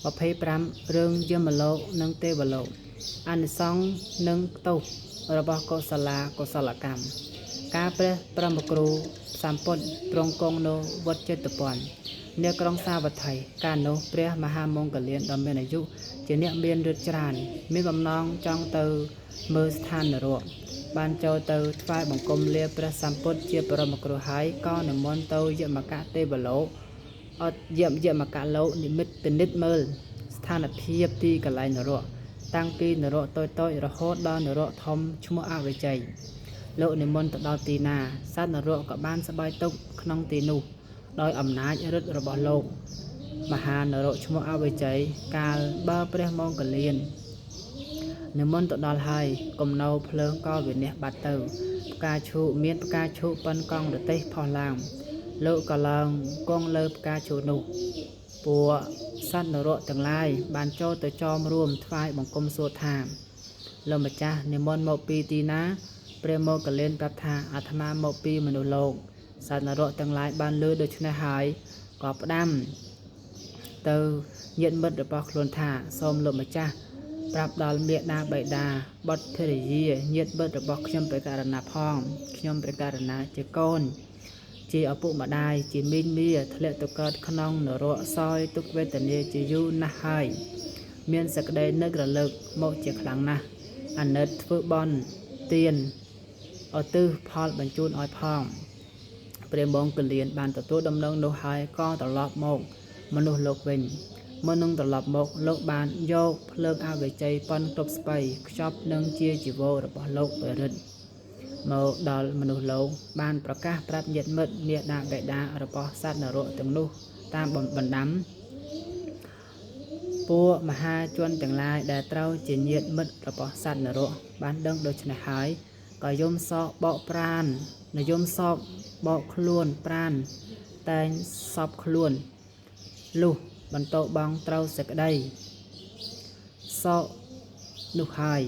25រឿងយមលោកនិងទេវលោកអានិសង្ឃនិងទោសរបស់កុសលាកុសលកម្មការព្រះព្រមគ្រូសម្ពុទ្ធទ្រង់គង់នៅវត្តចេតពន្ធនៅក្រុងសាវត្ថីកាលនោះព្រះមហាមង្គលានដ៏មានអាយុជាអ្នកមានឫទ្ធិច្រើនមានបំណងចង់ទៅមើលស្ថាននរកបានចូលទៅថ្វាយបង្គំលាព្រះសម្ពុទ្ធជាបរមគ្រូហើយក៏និមន្តទៅយមកៈទេវលោកអត់យមកៈលោកនិមិត្តពិនិត្យមើលស្ថានភាពទីកន្លែងនរកតាំងពីនរកតូចៗរហូតដល់នរកធំឈ្មោះអវជ័យលោកនិមន្តទៅដល់ទីណាសត្វនរកក៏បានសប្បាយទុកក្នុងទីនោះដោយអំណាចឫទ្ធិរបស់លោកមហានរកឈ្មោះអវជ័យកាលបើព្រះមង្គលាននិមន្តទៅដល់ហើយគំនោភ្លើងក៏វិនិច្ឆ័យបាត់ទៅផ្កាឈូកមានផ្កាឈូកប៉ុនកង់រទេះផុសឡើងលោកក៏ឡើងគង់លើផ្កាឈូកនោះពួកសត្វនរកទាំងឡាយបានចូលទៅចោមរួមថ្វាយបង្គំសួរថាលោកម្ចាស់និមន្តមកពីទីណាព្រះមង្គលានប្រាប់ថាអាត្មាមកពីមនុស្សលោកសត្វនរកទាំងឡាយបានឮដូច្នេះហើយក៏ផ្ដាំទៅញាតិមិត្តរបស់ខ្លួនថាសូមលោកម្ចាស់ប្រាប់ដល់មេដាបៃតាបុត្រភរិយាញាតិមិត្តរបស់ខ្ញុំព្រះករណាផងខ្ញុំព្រះករណាជាកូនជាឪពុកម្ដាយជាមីងមាធ្លាក់ទៅកើតក្នុងនរកសោយទុក្ខវេទនាជាយូរណាស់ហើយមានសេចក្តីនឹករលឹកមកជាខ្លាំងណាស់អាណិតធ្វើបន់ទានឧទ្ទិសផលបញ្ជូនឲ្យផងព្រះមង្គលានបានទទួលដំណឹងនោះហើយក៏ត្រឡប់មកមនុស្សលោកវិញមុននឹងត្រឡប់មកលោកបានយកភ្លើងអវជ័យប៉ុនទប់ស្បៃខ្ចប់នឹងជាជីវររបស់លោកបរិទ្ធមកដល់មនុស្សលោកបានប្រកាសប្រាប់ញាតិមិត្តមាតាបិតារបស់សត្វនរកទាំងនោះតាមបណ្ដាំពួកមហាជនទាំងឡាយដែលត្រូវជាញាតិមិត្តរបស់សត្វនរកបានដឹងដូច្នេះហើយក៏យំសោកបោកប្រាននិយមសោកបោកខ្លួនប្រានតែងសពខ្លួនលុះបន្តបងត្រូវសេចក្តីសោកនោះហើយ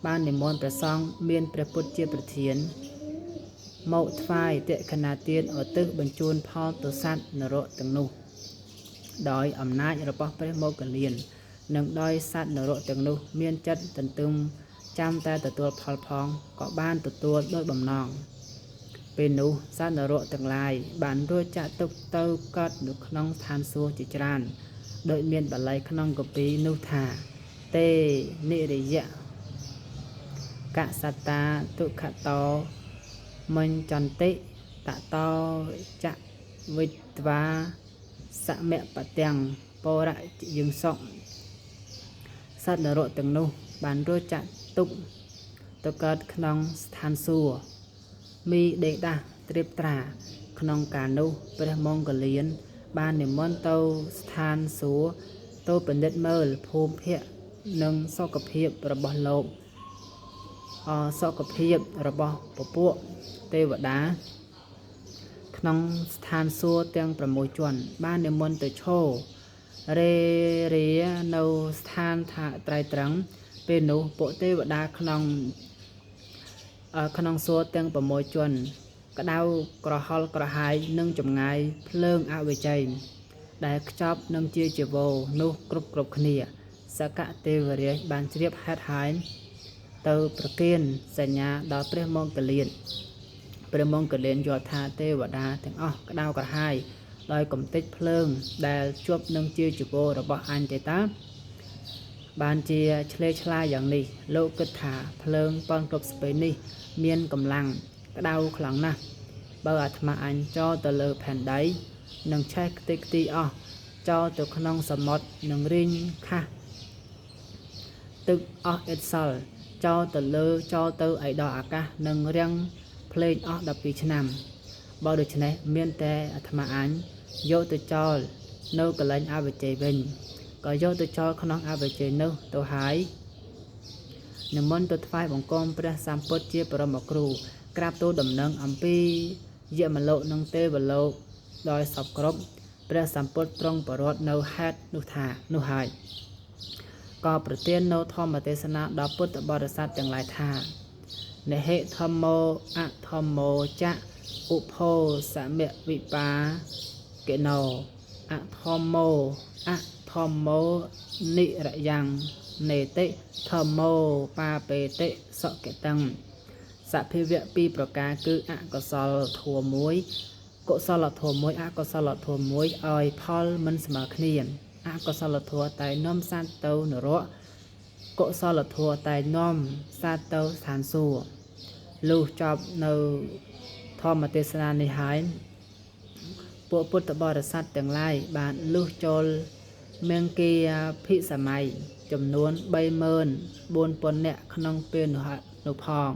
បាននិមន្តព្រះសង្ឃមានព្រះពុទ្ធជាប្រធានមកថ្វាយទក្ខណាទានឧទ្ទិសបញ្ជូនផលទៅសត្វនរកទាំងនោះដោយអំណាចរបស់ព្រះមង្គលាននិងដោយសត្វនរកទាំងនោះមានចិត្តទន្ទឹមចាំតែទទួលផលផងក៏បានទទួលដោយបំណងពេលនោះសត្វនរកទាំងឡាយបានរួចចាក់ទុកទៅកើតនៅក្នុងឋានសួគ៌ជាច្រើនដោយមានបល័យក្នុងគម្ពីរនោះថាទេនិរិយកសត្តាទុក្ខតោមិញ្ចន្តិតតោចវិទ្វាសមបទាំងបរយើងសុខសត្វនរកទាំងនោះបានរួចចាក់ទុកទៅកើតក្នុងស្ថានសួគ៌មីដេដាស់ត្រៀបត្រាក្នុងកាលនោះព្រះមង្គលានបាននិមន្តទៅស្ថានសួគ៌ទៅពិនិត្យមើលភូមិភាគនិងសុខភាពរបស់លោកសុខភាពរបស់ពពួកទេវតាក្នុងស្ថានសួគ៌ទាំង6ជាន់បាននិមន្តទៅឈររេរានៅស្ថានថាត្រៃត្រង់ពេលនោះពួកទេវតាក្នុងសួគ៌ទាំង6ជាន់ក្តៅក្រហល់ក្រហាយនឹងចម្ងាយភ្លើងអវជ័យដែលខ្ចប់នឹងជាជីវរនោះគ្រប់គ្នាសកទេវរាជបានជ្រាបហេតុហើយទៅប្រគិនសញ្ញាដល់ព្រះមង្គលានព្រះមង្គលានយល់ថាទេវតាទាំងអស់ក្តៅក្រហាយដោយកំទេចភ្លើងដែលជាប់នឹងជាជីវររបស់អញទេតាបានជាឆ្លេឆ្លាយ៉ាងនេះលោកគិតថាភ្លើងប៉ុនគ្រប់ស្ពេនេះមានកម្លាំងក្តៅខ្លាំងណាស់បើអាត្មាអញចោលទៅលើផែនដីនឹងឆេះខ្ទេចខ្ទីអស់ចោលទៅក្នុងសមុទ្រនឹងរីងខាស់ទឹកអស់ឥតសល់ចោលទៅឯកអាកាសនឹងរាំងភ្លេងអស់12ឆ្នាំបើដូច្នេះមានតែអាត្មាអញយកទៅចោលនៅកន្លែងអវជ័យវិញក៏យកទៅចោលក្នុងអវជ័យនោះទៅហើយនិមន្តទៅថ្វាយបង្គំព្រះសម្ពុទ្ធជាបរមគ្រូក្រាបទូលដំណឹងអំពីយមលោកនិងទេវលោកដោយសពគ្រប់ព្រះសម្ពុទ្ធទ្រង់ប្រត់នៅហេតុនោះហើយក៏ប្រទាននៅធម្មទេសនាដល់ពុទ្ធបរិស័ទទាំងឡាយថានិហិធម្មោអធម្មោចៈឧភោសមវិបាកិណោអធម្មោអធ ធម្មโมនិរយ៉ាងនេតិធម្មโมបាបេតិសកតាំងសភាវៈពីរប្រការគឺអកុសលធម៌មួយកុសលធម៌មួយអកុសលធម៌មួយឲ្យផលមិនស្មើគ្នាអកុសលធម៌តែនាំសត្វទៅនរកកុសលធម៌តែនាំសត្វទៅស្ថានសួគ៌លុះចប់នៅធម្មទេសនានេះហើយពួកពុទ្ធបរិស័ទទាំងឡាយបានលុះចូលមង្គីភិសម័យចំនួន 34,000 នាក់ក្នុងពេលនោះផង